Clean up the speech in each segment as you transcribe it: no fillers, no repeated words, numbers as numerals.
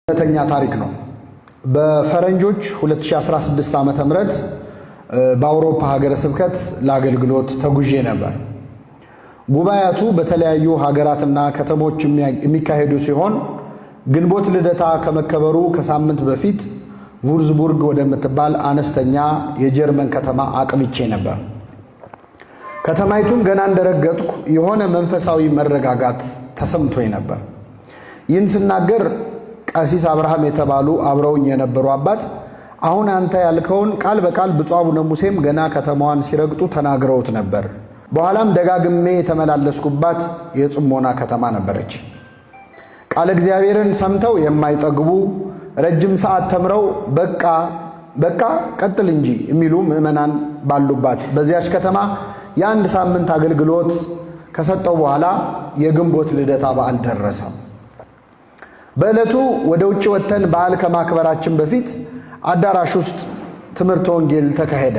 ተኛ ታሪክ ነው። በፈረንጆች 2016 ዓመተ ምህረት በአውሮፓ ሀገረ ስብከት ለአገልግሎት ተጉዤ ነበር። ጉባኤያቱ በተለያዩ ሀገራትና ከተሞች የሚካሄዱ ሲሆን ግንቦት ልደታ ከመከበሩ ከሳምንት በፊት ቩርዝቡርግ ወደምትባል አነስተኛ የጀርመን ከተማ አቅንቼ ነበር። ከተማይቱን ገና እንደረገጥኩ የሆነ መንፈሳዊ መረጋጋት ተሰምቶኝ ነበር። ይህን ስናገር ቀሲስ አብርሃም የተባሉ አብረውኝ የነበሩ አባት አሁን አንተ ያልከውን ቃል በቃል ብፁዕ አቡነ ሙሴም ገና ከተማዋን ሲረግጡ ተናግረውት ነበር። በኋላም ደጋግሜ የተመላለስኩባት የጽሞና ከተማ ነበረች። ቃል እግዚአብሔርን ሰምተው የማይጠግቡ ረጅም ሰዓት ተምረው በቃ ቀጥል እንጂ የሚሉ ምዕመናን ባሉባት በዚያች ከተማ የአንድ ሳምንት አገልግሎት ከሰጠው በኋላ የግንቦት ልደታ በዓል ደረሰ። በዕለቱ ወደ ውጭ ወጥተን በዓል ከማክበራችን በፊት አዳራሽ ውስጥ ትምህርተ ወንጌል ተካሄደ።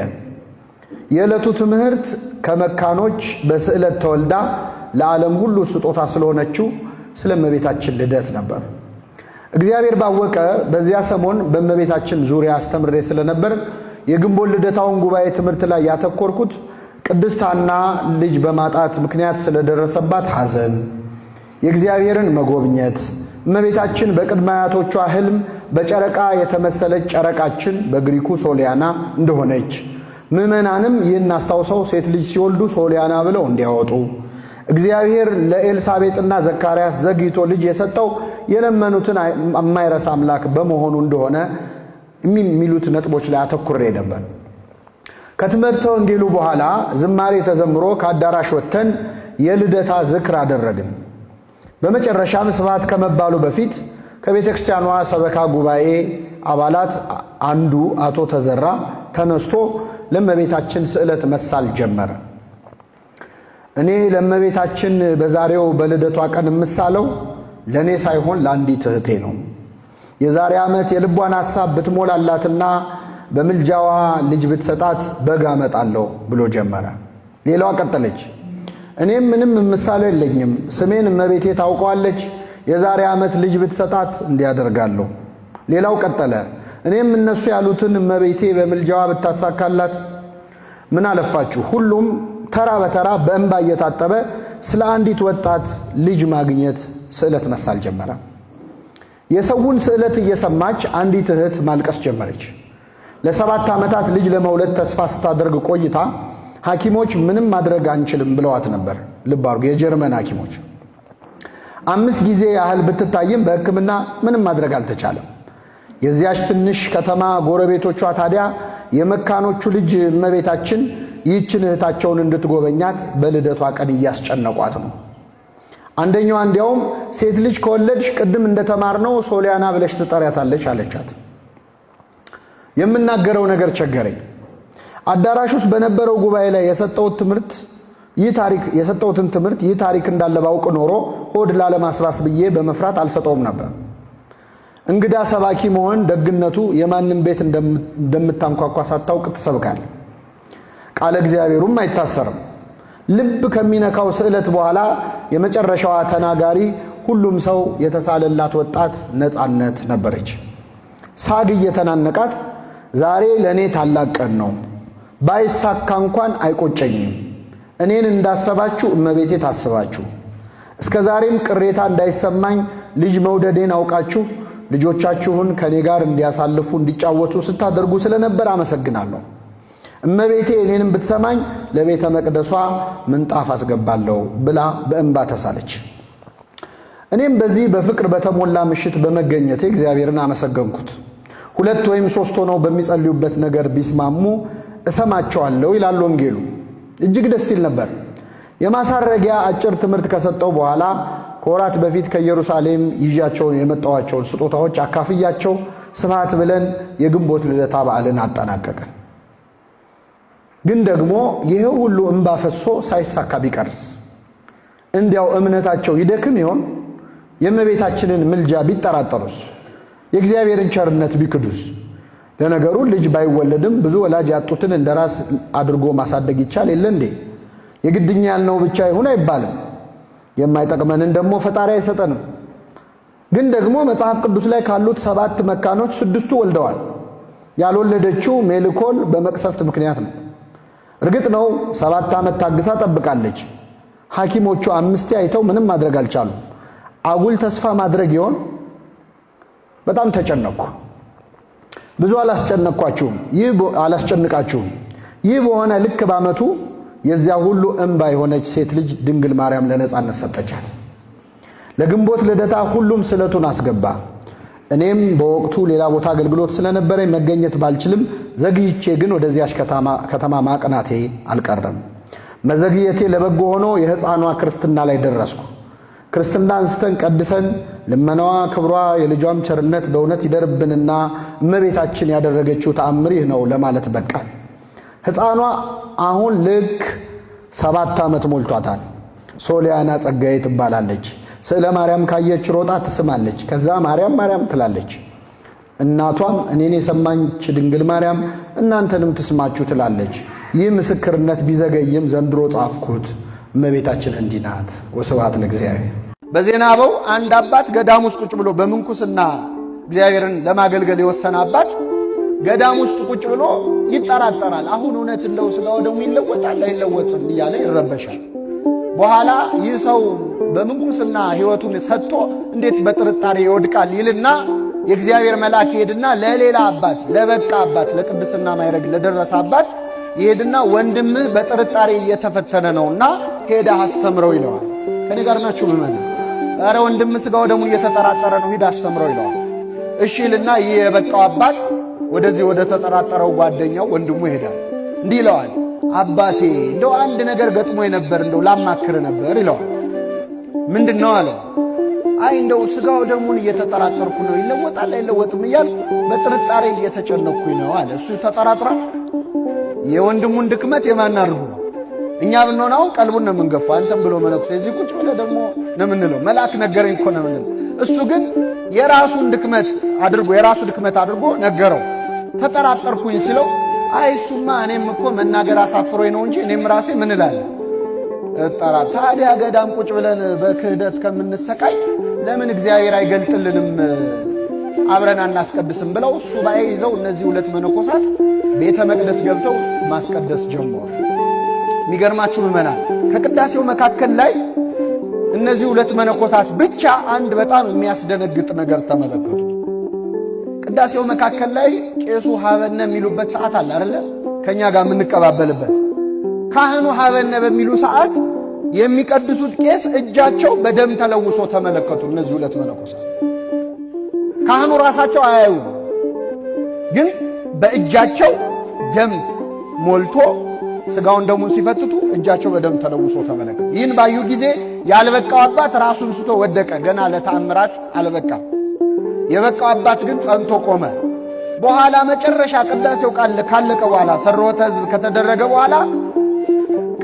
የዕለቱ ትምህርት ከመካኖች በስዕለት ተወልዳ ለዓለም ሁሉ ስጦታ ስለሆነችው ስለ እመቤታችን ልደት ነበር። እግዚአብሔር ባወቀ በዚያ ሰሞን በእመቤታችን ዙሪያ አስተምሬ ስለነበር የግንቦት ልደታውን ጉባኤ ትምህርት ላይ ያተኮርኩት ቅድስት ሐና ልጅ በማጣት ምክንያት ስለደረሰባት ሐዘን፣ የእግዚአብሔርን መጎብኘት፣ እመቤታችን በቅድመ አያቶቿ ሕልም በጨረቃ የተመሰለች ጨረቃችን በግሪኩ ሶሊያና እንደሆነች፣ ምዕመናንም ይህን አስታውሰው ሴት ልጅ ሲወልዱ ሶሊያና ብለው እንዲያወጡ፣ እግዚአብሔር ለኤልሳቤጥና ዘካርያስ ዘግይቶ ልጅ የሰጠው የለመኑትን የማይረሳ አምላክ በመሆኑ እንደሆነ የሚሉት ነጥቦች ላይ አተኩሬ ነበር። ከትምህርተ ወንጌሉ በኋላ ዝማሬ ተዘምሮ ከአዳራሽ ወጥተን የልደታ ዝክር አደረግን። በመጨረሻም ስብሐት ከመባሉ በፊት ከቤተ ክርስቲያኗ ሰበካ ጉባኤ አባላት አንዱ አቶ ተዘራ ተነስቶ ለእመቤታችን ስዕለት መሳል ጀመረ። እኔ ለእመቤታችን በዛሬው በልደቷ ቀን የምሳለው ለእኔ ሳይሆን ለአንዲት እህቴ ነው። የዛሬ ዓመት የልቧን ሐሳብ ብትሞላላትና በምልጃዋ ልጅ ብትሰጣት በግ አመጣለሁ ብሎ ጀመረ። ሌላዋ ቀጠለች። እኔም ምንም ምሳሌ የለኝም፣ ስሜን እመቤቴ ታውቀዋለች፣ የዛሬ ዓመት ልጅ ብትሰጣት እንዲያደርጋለሁ። ሌላው ቀጠለ። እኔም እነሱ ያሉትን እመቤቴ በምልጃዋ ብታሳካላት። ምን አለፋችሁ ሁሉም ተራ በተራ በእንባ እየታጠበ ስለ አንዲት ወጣት ልጅ ማግኘት ስዕለት መሳል ጀመረ። የሰውን ስዕለት እየሰማች አንዲት እህት ማልቀስ ጀመረች። ለ7 ዓመታት ልጅ ለመውለድ ተስፋ ስታደርግ ቆይታ ሐኪሞች ምንም ማድረግ አንችልም ብለዋት ነበር። ልብ አድርጉ፣ የጀርመን ሐኪሞች 5 ጊዜ ያህል ብትታይም በሕክምና ምንም ማድረግ አልተቻለም። የዚያች ትንሽ ከተማ ጎረቤቶቿ ታዲያ የመካኖቹ ልጅ እመቤታችን ይህችን እህታቸውን እንድትጎበኛት በልደቷ ቀን እያስጨነቋት ነው። አንደኛዋ እንዲያውም ሴት ልጅ ከወለድሽ ቅድም እንደተማርነው ሶሊያና ብለሽ ትጠሪያታለች አለቻት። የምናገረው ነገር ቸገረኝ። አዳራሽ ውስጥ በነበረው ጉባኤ ላይ የሰጠሁትን ትምህርት ይህ ታሪክ እንዳለ ባውቅ ኖሮ ሆድ ላለማስባስ ብዬ በመፍራት አልሰጠውም ነበር። እንግዳ ሰባኪ መሆን ደግነቱ የማንም ቤት እንደምታንኳኳ ሳታውቅ ትሰብካል። ቃለ እግዚአብሔሩም አይታሰርም። ልብ ከሚነካው ስዕለት በኋላ የመጨረሻዋ ተናጋሪ ሁሉም ሰው የተሳለላት ወጣት ነፃነት ነበረች። ሳግ እየተናነቃት ዛሬ ለእኔ ታላቅ ቀን ነው፣ ባይሳካ እንኳን አይቆጨኝም። እኔን እንዳሰባችሁ እመቤቴ ታስባችሁ፣ እስከ ዛሬም ቅሬታ እንዳይሰማኝ ልጅ መውደዴን አውቃችሁ ልጆቻችሁን ከኔ ጋር እንዲያሳልፉ እንዲጫወቱ ስታደርጉ ስለነበር አመሰግናለሁ። እመቤቴ እኔንም ብትሰማኝ ለቤተ መቅደሷ ምንጣፍ አስገባለሁ ብላ በእንባ ተሳለች። እኔም በዚህ በፍቅር በተሞላ ምሽት በመገኘቴ እግዚአብሔርን አመሰገንኩት። 2 ወይም 3 ሆነው በሚጸልዩበት ነገር ቢስማሙ እሰማቸዋለሁ ይላል ወንጌሉ። እጅግ ደስ ይል ነበር። የማሳረጊያ አጭር ትምህርት ከሰጠው በኋላ ከወራት በፊት ከኢየሩሳሌም ይዣቸው የመጣዋቸውን ስጦታዎች አካፍያቸው ስብሐት ብለን የግንቦት ልደታ በዓልን አጠናቀቀን። ግን ደግሞ ይሄ ሁሉ እንባ ፈሶ ሳይሳካ ቢቀርስ? እንዲያው እምነታቸው ይደክም ይሆን? የእመቤታችንን ምልጃ ቢጠራጠሩስ? የእግዚአብሔርን ቸርነት ቢክዱስ? ለነገሩ ልጅ ባይወለድም ብዙ ወላጅ ያጡትን እንደራስ አድርጎ ማሳደግ ይቻል የለ እንዴ? የግድኛ ያልነው ብቻ ይሁን አይባልም። የማይጠቅመንን ደግሞ ፈጣሪ አይሰጠንም። ግን ደግሞ መጽሐፍ ቅዱስ ላይ ካሉት 7 መካኖች 6ቱ ወልደዋል። ያልወለደችው ሜልኮል በመቅሰፍት ምክንያት ነው። እርግጥ ነው 7 ዓመት ታግሳ ጠብቃለች። ሐኪሞቹ 5 አይተው ምንም ማድረግ አልቻሉም። አጉል ተስፋ ማድረግ ይሆን? በጣም ተጨነቅኩ። ብዙ አላስጨንቃችሁም። ይህ በሆነ ልክ በዓመቱ የዚያ ሁሉ እንባ የሆነች ሴት ልጅ ድንግል ማርያም ለነጻነት ሰጠቻት። ለግንቦት ልደታ ሁሉም ስለቱን አስገባ። እኔም በወቅቱ ሌላ ቦታ አገልግሎት ስለነበረኝ መገኘት ባልችልም ዘግይቼ ግን ወደዚያች ከተማ ማቅናቴ አልቀረም። መዘግየቴ ለበጎ ሆኖ የሕፃኗ ክርስትና ላይ ደረስኩ። ክርስትና አንስተን ቀድሰን ልመናዋ፣ ክብሯ፣ የልጇም ቸርነት በእውነት ይደርብንና እመቤታችን ያደረገችው ተአምር ይህ ነው ለማለት በቃል። ሕፃኗ አሁን ልክ 7 ዓመት ሞልቷታል። ሶሊያና ጸጋዬ ትባላለች። ስዕለ ማርያም ካየች ሮጣ ትስማለች። ከዛ ማርያም ማርያም ትላለች። እናቷም እኔን የሰማች ድንግል ማርያም እናንተንም ትስማችሁ ትላለች። ይህ ምስክርነት ቢዘገይም ዘንድሮ ጻፍኩት። እመቤታችን እንዲህ ናት። ወስብሐት ለእግዚአብሔር። በዜና አበው አንድ አባት ገዳም ውስጥ ቁጭ ብሎ በምንኩስና እግዚአብሔርን ለማገልገል የወሰነ አባት ገዳም ውስጥ ቁጭ ብሎ ይጠራጠራል። አሁን እውነት እንደው ሥጋው ደሙ ይለወጣል አይለወጥም እያለ ይረበሻል። በኋላ ይህ ሰው በምንኩስና ሕይወቱን ሰጥቶ እንዴት በጥርጣሬ ይወድቃል ይልና የእግዚአብሔር መልአክ ይሄድና ለሌላ አባት፣ ለበቃ አባት፣ ለቅድስና ማዕረግ ለደረሰ አባት ይሄድና ወንድምህ በጥርጣሬ እየተፈተነ ነውና ሄደህ አስተምረው ይለዋል። ከኔ ጋር ናችሁ ምመን? ኧረ ወንድምህ ሥጋው ደሙ እየተጠራጠረ ነው፣ ሂድ አስተምረው ይለዋል። እሺ ይልና ይህ የበቃው አባት ወደዚህ ወደ ተጠራጠረው ጓደኛው ወንድሙ ይሄዳል። እንዲህ ይለዋል፣ አባቴ እንደው አንድ ነገር ገጥሞኝ ነበር፣ እንደው ላማክር ነበር ይለዋል። ምንድነው አለ። አይ እንደው ሥጋው ደሙን እየተጠራጠርኩ ነው፣ ይለወጣል አይለወጥም እያልኩ በጥርጣሬ እየተጨነቅኩኝ ነው አለ። እሱ ተጠራጥራ የወንድሙን ድክመት የማን አድርጉ ነው? እኛ ብንሆን አሁን ቀልቡን ነው የምንገፋው። አንተም ብሎ መነኩሴ እዚህ ቁጭ ብለህ ደግሞ ነው የምንለው፣ መልአክ ነገረኝ እኮ ነው የምንለው። እሱ ግን የራሱ ድክመት አድርጎ ነገረው። ተጠራጠርኩኝ ሲለው አይ እሱማ እኔም እኮ መናገር አሳፍሮኝ ነው እንጂ እኔም ራሴ ምን እላለሁ ታዲያ ገዳም ቁጭ ብለን በክህደት ከምንሰቃይ ለምን እግዚአብሔር አይገልጥልንም አብረን አናስቀድስም ብለው ሱባኤ ይዘው እነዚህ 2 መነኮሳት ቤተ መቅደስ ገብተው ማስቀደስ ጀመሩ። የሚገርማችሁ ምዕመናን ከቅዳሴው መካከል ላይ እነዚህ 2 መነኮሳት ብቻ አንድ በጣም የሚያስደነግጥ ነገር ተመለከቱ። ቅዳሴው መካከል ላይ ቄሱ ሀበነ የሚሉበት ሰዓት አለ አይደለ? ከኛ ጋር የምንቀባበልበት ካህኑ ሀበነ በሚሉ ሰዓት የሚቀድሱት ቄስ እጃቸው በደም ተለውሶ ተመለከቱ። እነዚህ 2 መነኮሳት ካህኑ ራሳቸው አያዩ፣ ግን በእጃቸው ደም ሞልቶ ሥጋውን ደሙን ሲፈትቱ እጃቸው በደም ተለውሶ ተመለከቱ። ይህን ባዩ ጊዜ ያልበቃው አባት ራሱን ስቶ ወደቀ። ገና ለተአምራት አልበቃም። የበቃው አባት ግን ጸንቶ ቆመ። በኋላ መጨረሻ ቅዳሴው ካለቀ በኋላ ሰርወተ ሕዝብ ከተደረገ በኋላ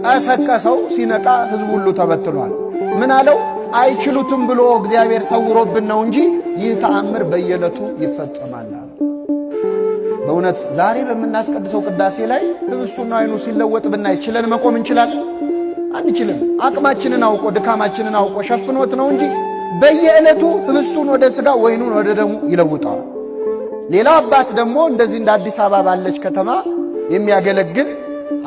ቀሰቀሰው። ሲነቃ ሕዝቡ ሁሉ ተበትኗል። ምን አለው? አይችሉትም ብሎ እግዚአብሔር ሰውሮብን ነው እንጂ ይህ ተአምር በየዕለቱ ይፈጸማል። በእውነት ዛሬ በምናስቀድሰው ቅዳሴ ላይ ህብስቱና ወይኑ ሲለወጥ ብናይ ችለን መቆም እንችላለን? አንችልም። አቅማችንን አውቆ ድካማችንን አውቆ ሸፍኖት ነው እንጂ በየዕለቱ ህብስቱን ወደ ሥጋ ወይኑን ወደ ደሙ ይለውጣል። ሌላው አባት ደግሞ እንደዚህ እንደ አዲስ አበባ ባለች ከተማ የሚያገለግል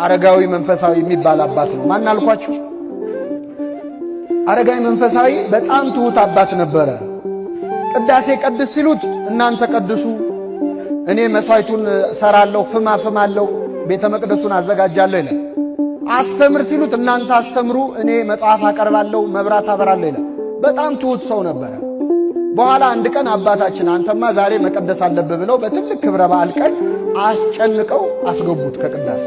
አረጋዊ መንፈሳዊ የሚባል አባት ነው። ማን አልኳችሁ? አረጋዊ መንፈሳዊ በጣም ትሁት አባት ነበረ። ቅዳሴ ቀድስ ሲሉት እናንተ ቀድሱ፣ እኔ መስዋዕቱን ሰራለሁ፣ ፍማለሁ፣ ቤተ መቅደሱን አዘጋጃለሁ ይላል። አስተምር ሲሉት እናንተ አስተምሩ፣ እኔ መጽሐፍ አቀርባለሁ፣ መብራት አበራለሁ ይላል። በጣም ትሁት ሰው ነበረ። በኋላ አንድ ቀን አባታችን አንተማ ዛሬ መቀደስ አለብህ ብለው በትልቅ ክብረ በዓል ቀን አስጨንቀው አስገቡት ከቅዳሴ።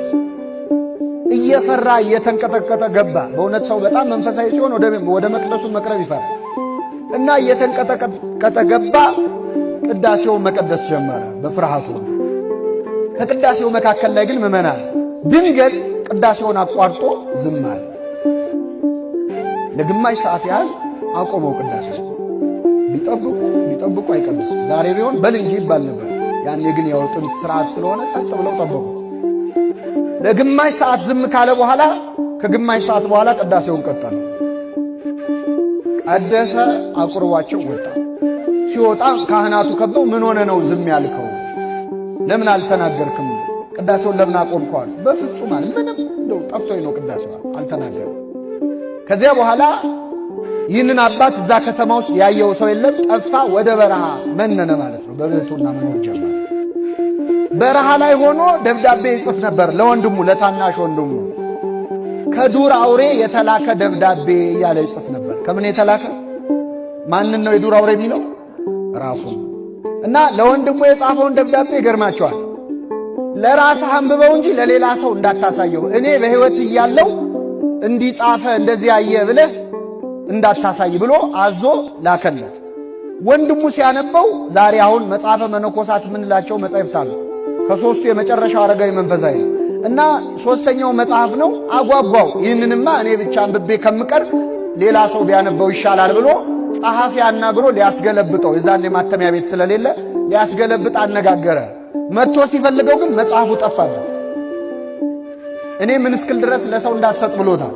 እየፈራ እየተንቀጠቀጠ ገባ። በእውነት ሰው በጣም መንፈሳዊ ሲሆን ወደ መቅደሱ መቅረብ ይፈራል እና እየተንቀጠቀጠ ገባ። ቅዳሴውን መቀደስ ጀመረ በፍርሃቱ። ከቅዳሴው መካከል ላይ ግን ምዕመናን ድንገት ቅዳሴውን አቋርጦ ዝም አለ። ለግማሽ ሰዓት ያህል አቆመው ቅዳሴው። ቢጠብቁ አይቀድስም። ዛሬ ቢሆን በል እንጂ ይባል ነበር። ያኔ ግን ያው ጥንት ሥርዓት ስለሆነ ጸጥ ብለው ጠበቁት። ለግማሽ ሰዓት ዝም ካለ በኋላ ከግማሽ ሰዓት በኋላ ቅዳሴውን ቀጠለ። ቀደሰ፣ አቁርቧቸው ወጣ። ሲወጣ ካህናቱ ከበው ምን ሆነ ነው ዝም ያልከው? ለምን አልተናገርክም? ቅዳሴውን ለምን አቆምከዋል? በፍጹም አለ። ምንም እንደው ጠፍቶኝ ነው ቅዳሴው አልተናገርም። ከዚያ በኋላ ይህንን አባት እዛ ከተማ ውስጥ ያየው ሰው የለም። ጠፋ፣ ወደ በረሃ መነነ ማለት ነው። በብሕትውና መኖር ጀመረ። በረሃ ላይ ሆኖ ደብዳቤ ይጽፍ ነበር ለወንድሙ፣ ለታናሽ ወንድሙ። ከዱር አውሬ የተላከ ደብዳቤ እያለ ይጽፍ ነበር። ከምን የተላከ? ማንን ነው የዱር አውሬ የሚለው? ራሱ። እና ለወንድሙ የጻፈውን ደብዳቤ ይገርማቸዋል። ለራስህ አንብበው እንጂ ለሌላ ሰው እንዳታሳየው፣ እኔ በሕይወት እያለው እንዲጻፈ እንደዚህ ያየ ብለህ እንዳታሳይ ብሎ አዞ ላከለት። ወንድሙ ሲያነበው ዛሬ አሁን መጽሐፈ መነኮሳት የምንላቸው መጻሕፍት አሉ። ከሦስቱ የመጨረሻው አረጋዊ መንፈሳዊ እና ሦስተኛው መጽሐፍ ነው። አጓጓው። ይህንንማ እኔ ብቻ አንብቤ ከምቀር ሌላ ሰው ቢያነበው ይሻላል ብሎ ጸሐፊ አናግሮ ሊያስገለብጠው፣ የዛኔ ማተሚያ ቤት ስለሌለ ሊያስገለብጥ አነጋገረ። መጥቶ ሲፈልገው ግን መጽሐፉ ጠፋበት። እኔ ምን እስክል ድረስ ለሰው እንዳትሰጥ ብሎታል።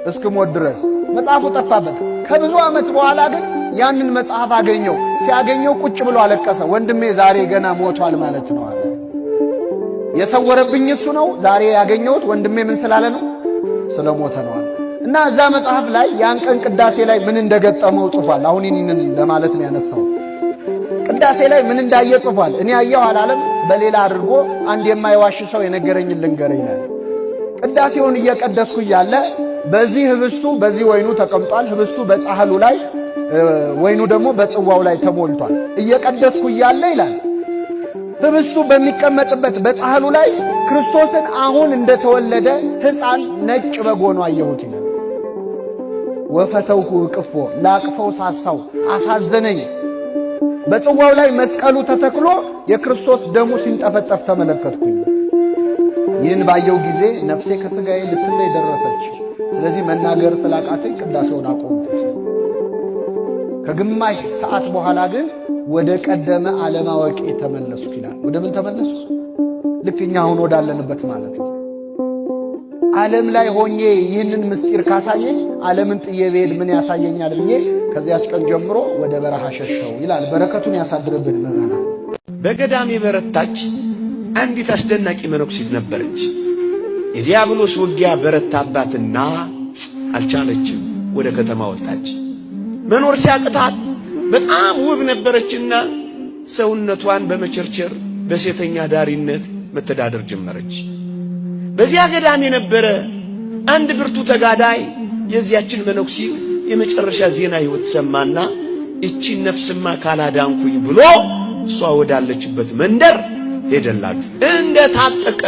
እስክሞት ድረስ መጽሐፉ ጠፋበት። ከብዙ ዓመት በኋላ ግን ያንን መጽሐፍ አገኘው። ሲያገኘው ቁጭ ብሎ አለቀሰ። ወንድሜ ዛሬ ገና ሞቷል ማለት ነው አለ። የሰወረብኝ እሱ ነው። ዛሬ ያገኘሁት ወንድሜ ምን ስላለ ነው? ስለሞተ ነው አለ። እና እዛ መጽሐፍ ላይ ያን ቀን ቅዳሴ ላይ ምን እንደገጠመው ጽፏል። አሁን ይህንን ለማለት ነው ያነሳው። ቅዳሴ ላይ ምን እንዳየ ጽፏል። እኔ ያየው አላለም፣ በሌላ አድርጎ አንድ የማይዋሽ ሰው የነገረኝን ልንገረኝ ይላል። ቅዳሴውን እየቀደስኩ እያለ በዚህ ህብስቱ በዚህ ወይኑ ተቀምጧል። ህብስቱ በጻሕሉ ላይ ወይኑ ደግሞ በጽዋው ላይ ተሞልቷል። እየቀደስኩ እያለ ይላል ህብስቱ በሚቀመጥበት በጻሕሉ ላይ ክርስቶስን አሁን እንደተወለደ ሕፃን ነጭ በግ ሆኖ አየሁት ይላል። ወፈተውኩ እቅፎ፣ ላቅፈው ሳሳው፣ አሳዘነኝ። በጽዋው ላይ መስቀሉ ተተክሎ የክርስቶስ ደሙ ሲንጠፈጠፍ ተመለከትኩኝ። ይህን ባየው ጊዜ ነፍሴ ከሥጋዬ ልትለይ ደረሰች። ስለዚህ መናገር ስላቃተኝ ቅዳሴውን አቆምኩት። ከግማሽ ሰዓት በኋላ ግን ወደ ቀደመ ዓለማወቄ ተመለስኩ ይላል። ወደ ምን ተመለሱ? ልክ እኛ አሁን ወዳለንበት ማለት ነው። ዓለም ላይ ሆኜ ይህንን ምስጢር ካሳየኝ ዓለምን ጥዬ ብሄድ ምን ያሳየኛል ብዬ ከዚያች ቀን ጀምሮ ወደ በረሃ ሸሸው ይላል። በረከቱን ያሳድርብን ምዕመናን። በገዳም የበረታች አንዲት አስደናቂ መነኩሴት ነበረች። የዲያብሎስ ውጊያ በረታባትና አልቻለችም። ወደ ከተማ ወጣች። መኖር ሲያቅታት በጣም ውብ ነበረችና ሰውነቷን በመቸርቸር በሴተኛ ዳሪነት መተዳደር ጀመረች። በዚያ ገዳም የነበረ አንድ ብርቱ ተጋዳይ የዚያችን መነኩሴት የመጨረሻ ዜና ሕይወት ሰማና እቺን ነፍስማ ካላዳንኩኝ ብሎ እሷ ወዳለችበት መንደር ሄደላችሁ። እንደታጠቀ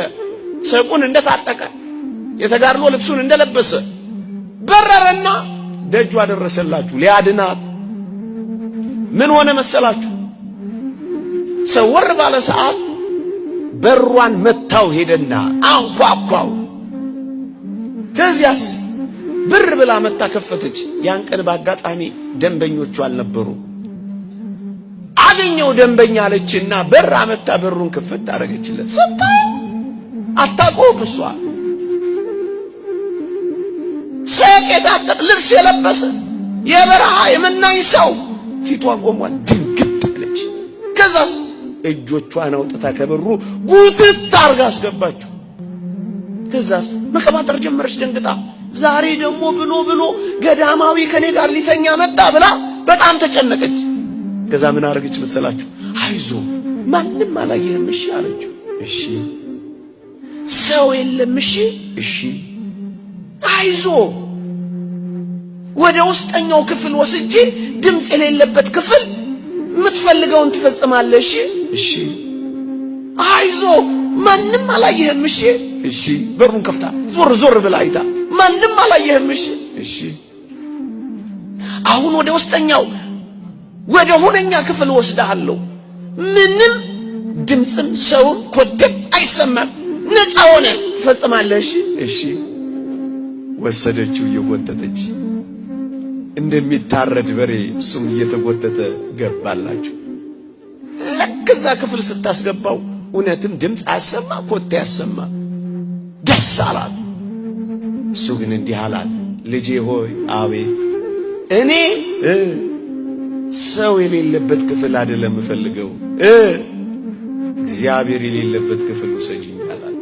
ሰቁን እንደታጠቀ የተጋድሎ ልብሱን እንደለበሰ በረረና ደጇ ደረሰላችሁ ሊያድናት። ምን ሆነ መሰላችሁ? ሰወር ባለ ሰዓት በሯን መታው ሄደና አንኳኳው። ከዚያስ ብር ብላ መታ ከፈተች። ያን ቀን በአጋጣሚ ደንበኞቹ አልነበሩ። አገኘው ደንበኛ አለችና በር አመታ በሩን ክፍት አደረገችለት። ሰጣው። አታውቀውም እሷ ሰቅ የታጠቀ ልብስ የለበሰ የበረሃ የመናኝ ሰው ፊቷ ቆሟል። ድንግጥ አለች። ከዛስ እጆቿን አውጥታ ከበሩ ጉትት አርጋ አስገባችው። ከዛስ መቀባጠር ጀመረች ደንግጣ። ዛሬ ደግሞ ብሎ ገዳማዊ ከኔ ጋር ሊተኛ መጣ ብላ በጣም ተጨነቀች። ከዛ ምን አረገች መሰላችሁ? አይዞ ማንም አላየህም እሺ አለችው። እሺ ሰው የለም እሺ እሺ አይዞ ወደ ውስጠኛው ክፍል ወስጄ ድምፅ የሌለበት ክፍል የምትፈልገውን ትፈጽማለህ እሺ እሺ አይዞ ማንም አላየህም እሺ እሺ በሩን ከፍታ ዞር ብላ አይታ ማንም አላየህም እሺ እሺ አሁን ወደ ውስጠኛው ወደ ሁነኛ ክፍል ወስዳለሁ። ምንም ድምፅም ሰውም ኮደም አይሰማም። ነፃ ሆነ ትፈጽማለህ እሺ እሺ ወሰደችው እየጎተተች እንደሚታረድ በሬ እሱም እየተጎተተ ገባላችሁ። ልክ እዛ ክፍል ስታስገባው እውነትም ድምፅ አሰማ፣ ኮቴ አሰማ። ደስ አላት። እሱ ግን እንዲህ አላት፣ ልጄ ሆይ አቤት። እኔ ሰው የሌለበት ክፍል አይደለም ፈልገው እግዚአብሔር የሌለበት ክፍል ውሰጂኝ አላት።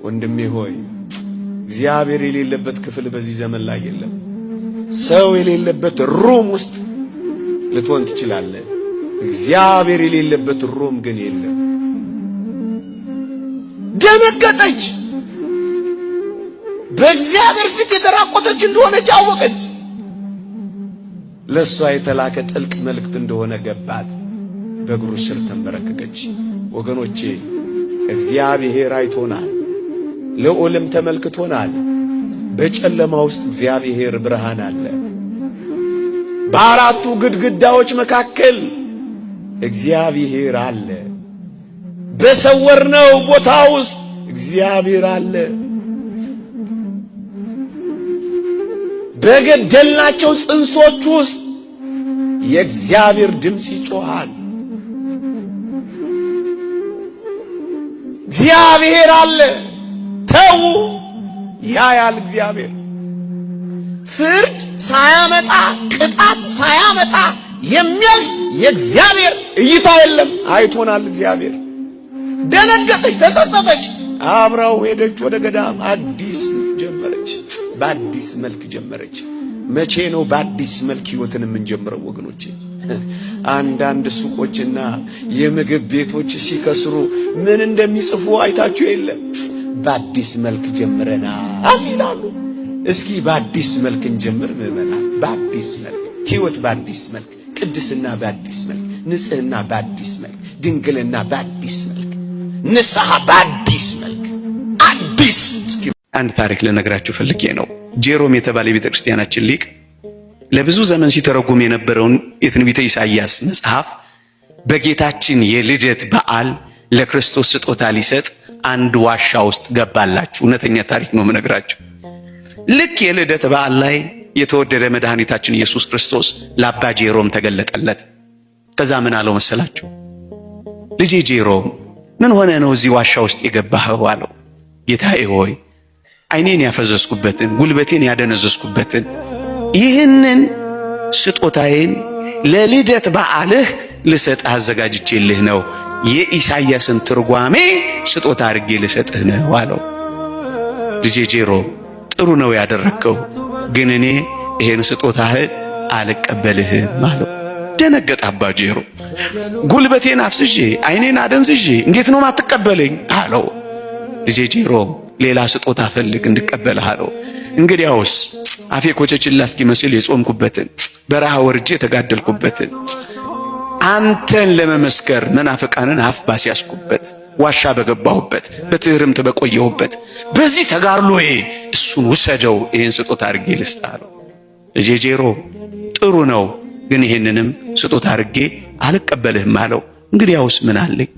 ወንድሜ ሆይ እግዚአብሔር የሌለበት ክፍል በዚህ ዘመን ላይ የለም። ሰው የሌለበት ሩም ውስጥ ልትሆን ትችላለህ። እግዚአብሔር የሌለበት ሩም ግን የለም። ደነገጠች። በእግዚአብሔር ፊት የተራቆተች እንደሆነች አወቀች። ለሷ የተላከ ጥልቅ መልእክት እንደሆነ ገባት። በእግሩ ስር ተንበረከከች። ወገኖቼ እግዚአብሔር አይቶናል፣ ልዑልም ተመልክቶናል። በጨለማ ውስጥ እግዚአብሔር ብርሃን አለ። በአራቱ ግድግዳዎች መካከል እግዚአብሔር አለ። በሰወርነው ቦታ ውስጥ እግዚአብሔር አለ። በገደልናቸው ጽንሶች ውስጥ የእግዚአብሔር ድምፅ ይጮሃል። እግዚአብሔር አለ። ተው ያያል። እግዚአብሔር ፍርድ ሳያመጣ ቅጣት ሳያመጣ የሚያልፍ የእግዚአብሔር እይታ የለም። አይቶናል እግዚአብሔር። ደነገጠች፣ ተጸጸተች። አብራው ሄደች ወደ ገዳም። አዲስ ጀመረች፣ በአዲስ መልክ ጀመረች። መቼ ነው በአዲስ መልክ ሕይወትን የምንጀምረው ወገኖቼ? አንዳንድ ሱቆችና የምግብ ቤቶች ሲከስሩ ምን እንደሚጽፉ አይታችሁ የለም? በአዲስ መልክ ጀምረናል ይላሉ። እስኪ በአዲስ መልክ እንጀምር ምዕመናን። በአዲስ መልክ ሕይወት፣ በአዲስ መልክ ቅድስና፣ በአዲስ መልክ ንጽህና፣ በአዲስ መልክ ድንግልና፣ በአዲስ መልክ ንስሐ፣ በአዲስ መልክ አዲስ። እስኪ አንድ ታሪክ ልነግራችሁ ፈልጌ ነው። ጄሮም የተባለ የቤተክርስቲያናችን ሊቅ ለብዙ ዘመን ሲተረጉም የነበረውን የትንቢተ ኢሳይያስ መጽሐፍ በጌታችን የልደት በዓል ለክርስቶስ ስጦታ ሊሰጥ አንድ ዋሻ ውስጥ ገባላችሁ። እውነተኛ ታሪክ ነው የምነግራችሁ። ልክ የልደት በዓል ላይ የተወደደ መድኃኒታችን ኢየሱስ ክርስቶስ ለአባ ጄሮም ተገለጠለት። ከዛ ምን አለው መሰላችሁ? ልጄ ጄሮም ምን ሆነ ነው እዚህ ዋሻ ውስጥ የገባኸው አለው። ጌታዬ ሆይ ዓይኔን ያፈዘዝኩበትን ጉልበቴን ያደነዘዝኩበትን ይህንን ስጦታዬን ለልደት በዓልህ ልሰጥህ አዘጋጅቼልህ ነው። የኢሳይያስን ትርጓሜ ስጦታ አድርጌ ልሰጥህ ነው አለው። ልጄ ጄሮም ጥሩ ነው ያደረከው፣ ግን እኔ ይሄን ስጦታህን አልቀበልህም አለው። ደነገጠ አባ ጄሮም። ጉልበቴን አፍስዤ ዓይኔን አደንዝዤ እንዴት ነው ማትቀበለኝ አለው። ልጄ ጄሮም ሌላ ስጦታ ፈልግ እንድቀበልህ አለው። እንግዲያውስ አፌ ኮቸችላ እስኪመስል የጾምኩበትን በረሃ ወርጄ የተጋደልኩበትን አንተን ለመመስከር መናፍቃንን አፍ ባስያዝኩበት ዋሻ በገባሁበት በትህርምት በቆየሁበት በዚህ ተጋድሎዬ እሱን ውሰደው፣ ይህን ስጦታ አድርጌ ልስጥህ አለው። ልጄ ጄሮም ጥሩ ነው፣ ግን ይህንንም ስጦታ አድርጌ አልቀበልህም አለው። እንግዲያውስ ምን አለኝ?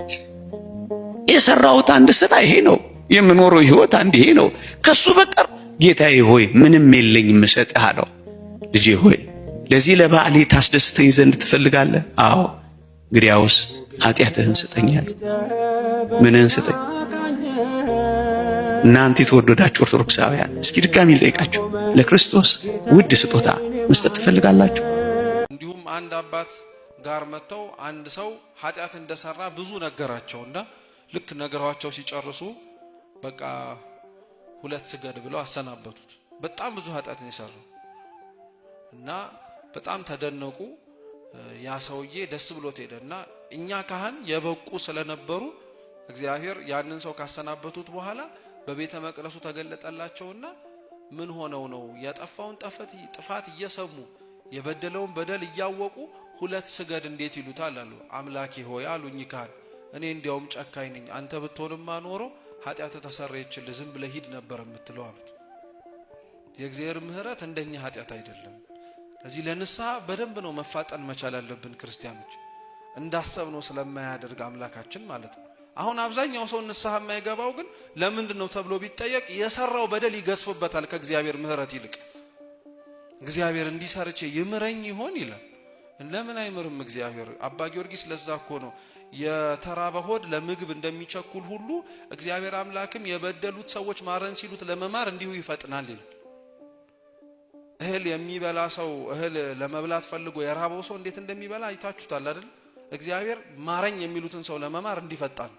የሰራሁት አንድ ስራ ይሄ ነው፣ የምኖረው ሕይወት አንድ ይሄ ነው፣ ከሱ በቀር ጌታዬ ሆይ ምንም የለኝም እሰጥህ አለው። ልጄ ሆይ ለዚህ ለበዓሌ ታስደስተኝ ዘንድ ትፈልጋለህ? አዎ፣ እንግዲያውስ ኃጢአትህን ስጠኝ አለው። ምንን ስጠኝ? እናንተ የተወደዳችሁ ኦርቶዶክሳውያን እስኪ ድጋሚ ልጠይቃችሁ፣ ለክርስቶስ ውድ ስጦታ መስጠት ትፈልጋላችሁ? እንዲሁም አንድ አባት ጋር መጥተው አንድ ሰው ኃጢአት እንደሰራ ብዙ ነገራቸውና ልክ ነገሯቸው ሲጨርሱ በቃ ሁለት ስገድ ብለው አሰናበቱት። በጣም ብዙ ኃጢአትን የሰራው እና በጣም ተደነቁ። ያ ሰውዬ ደስ ብሎት ሄደና እኛ ካህን የበቁ ስለነበሩ እግዚአብሔር ያንን ሰው ካሰናበቱት በኋላ በቤተ መቅደሱ ተገለጠላቸውና ምን ሆነው ነው ያጠፋውን ጥፋት እየሰሙ የበደለውን በደል እያወቁ ሁለት ስገድ እንዴት ይሉታል አሉ። አምላኬ ሆይ አሉኝ ካህን፣ እኔ እንዲያውም ጨካኝ ነኝ፣ አንተ ብትሆንማ ኖሮ ኃጢአት ተሰረየችልህ ዝም ብለህ ሂድ ነበር የምትለው አሉት። የእግዚአብሔር ምሕረት እንደኛ ኃጢአት አይደለም። ስለዚህ ለንስሐ በደንብ ነው መፋጠን መቻል ያለብን ክርስቲያኖች፣ እንዳሰብነው ስለማያደርግ አምላካችን ማለት ነው። አሁን አብዛኛው ሰው ንስሐ የማይገባው ግን ለምንድን ነው ተብሎ ቢጠየቅ የሰራው በደል ይገዝፍበታል ከእግዚአብሔር ምሕረት ይልቅ። እግዚአብሔር እንዲሰርቼ ይምረኝ ይሆን ይላል። ለምን አይምርም እግዚአብሔር? አባ ጊዮርጊስ ለዛ እኮ ነው የተራበ ሆድ ለምግብ እንደሚቸኩል ሁሉ እግዚአብሔር አምላክም የበደሉት ሰዎች ማረን ሲሉት ለመማር እንዲሁ ይፈጥናል ይላል። እህል የሚበላ ሰው እህል ለመብላት ፈልጎ የራበው ሰው እንዴት እንደሚበላ አይታችሁታል አይደል? እግዚአብሔር ማረኝ የሚሉትን ሰው ለመማር እንዲፈጣን